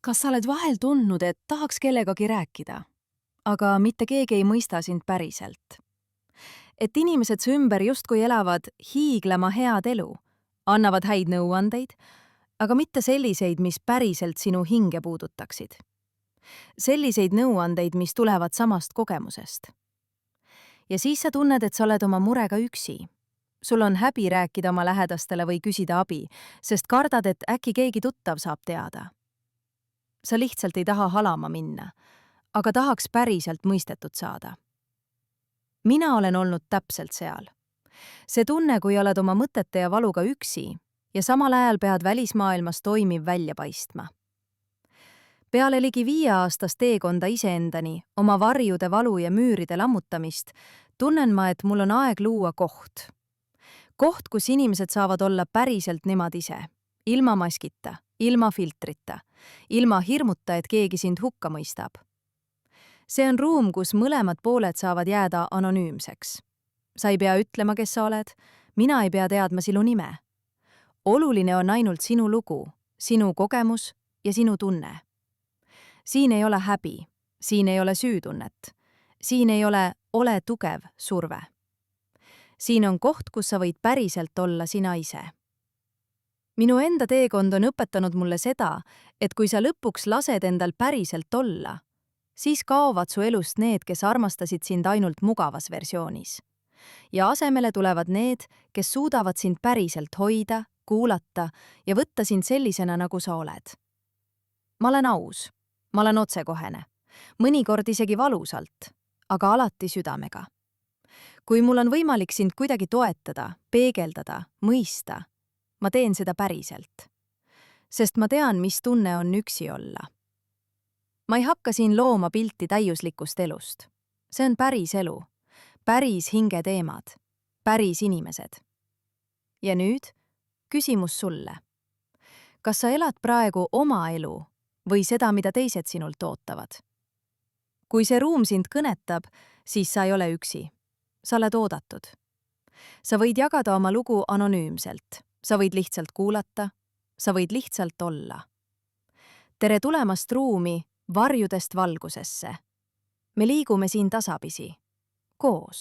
Kas sa oled vahel tundnud, et tahaks kellegagi rääkida, aga mitte keegi ei mõista sind päriselt? Et inimesed su ümber justkui elavad hiiglama head elu, annavad häid nõuandeid, aga mitte selliseid, mis päriselt sinu hinge puudutaksid. Selliseid nõuandeid, mis tulevad samast kogemusest. Ja siis sa tunned, et sa oled oma murega üksi. Sul on häbi rääkida oma lähedastele või küsida abi, sest kardad, et äkki keegi tuttav saab teada. Sa lihtsalt ei taha halama minna, aga tahaks päriselt mõistetud saada. Mina olen olnud täpselt seal. See tunne, kui oled oma mõtete ja valuga üksi ja samal ajal pead välismaailmas toimiv välja paistma. Peale ligi 5-aastast teekonda iseendani, oma varjude, valu ja müüride lammutamist, tunnen ma, et mul on aeg luua koht. Koht, kus inimesed saavad olla päriselt nemad ise, ilma maskita, ilma filtrita, ilma hirmuta, et keegi sind hukka mõistab. See on ruum, kus mõlemad pooled saavad jääda anonüümseks. Sa ei pea ütlema, kes sa oled, mina ei pea teadma sinu nime. Oluline on ainult sinu lugu, sinu kogemus ja sinu tunne. Siin ei ole häbi, siin ei ole süütunnet, siin ei ole tugev surve. Siin on koht, kus sa võid päriselt olla sina ise. Minu enda teekond on õpetanud mulle seda, et kui sa lõpuks lased endal päriselt olla, siis kaovad su elust need, kes armastasid sind ainult mugavas versioonis. Ja asemele tulevad need, kes suudavad sind päriselt hoida, kuulata ja võtta sind sellisena, nagu sa oled. Ma olen aus, ma olen otsekohene, mõnikord isegi valusalt, aga alati südamega. Kui mul on võimalik sind kuidagi toetada, peegeldada, mõista, ma teen seda päriselt. Sest ma tean, mis tunne on üksi olla. Ma ei hakka siin looma pilti täiuslikust elust. See on päris elu, päris hingeteemad, päris inimesed. Ja nüüd küsimus sulle. Kas sa elad praegu oma elu või seda, mida teised sinult ootavad? Kui see ruum sind kõnetab, siis sa ei ole üksi. Sa oled oodatud. Sa võid jagada oma lugu anonüümselt. Sa võid lihtsalt kuulata. Sa võid lihtsalt olla. Tere tulemast ruumi varjudest valgusesse. Me liigume siin tasapisi. Koos.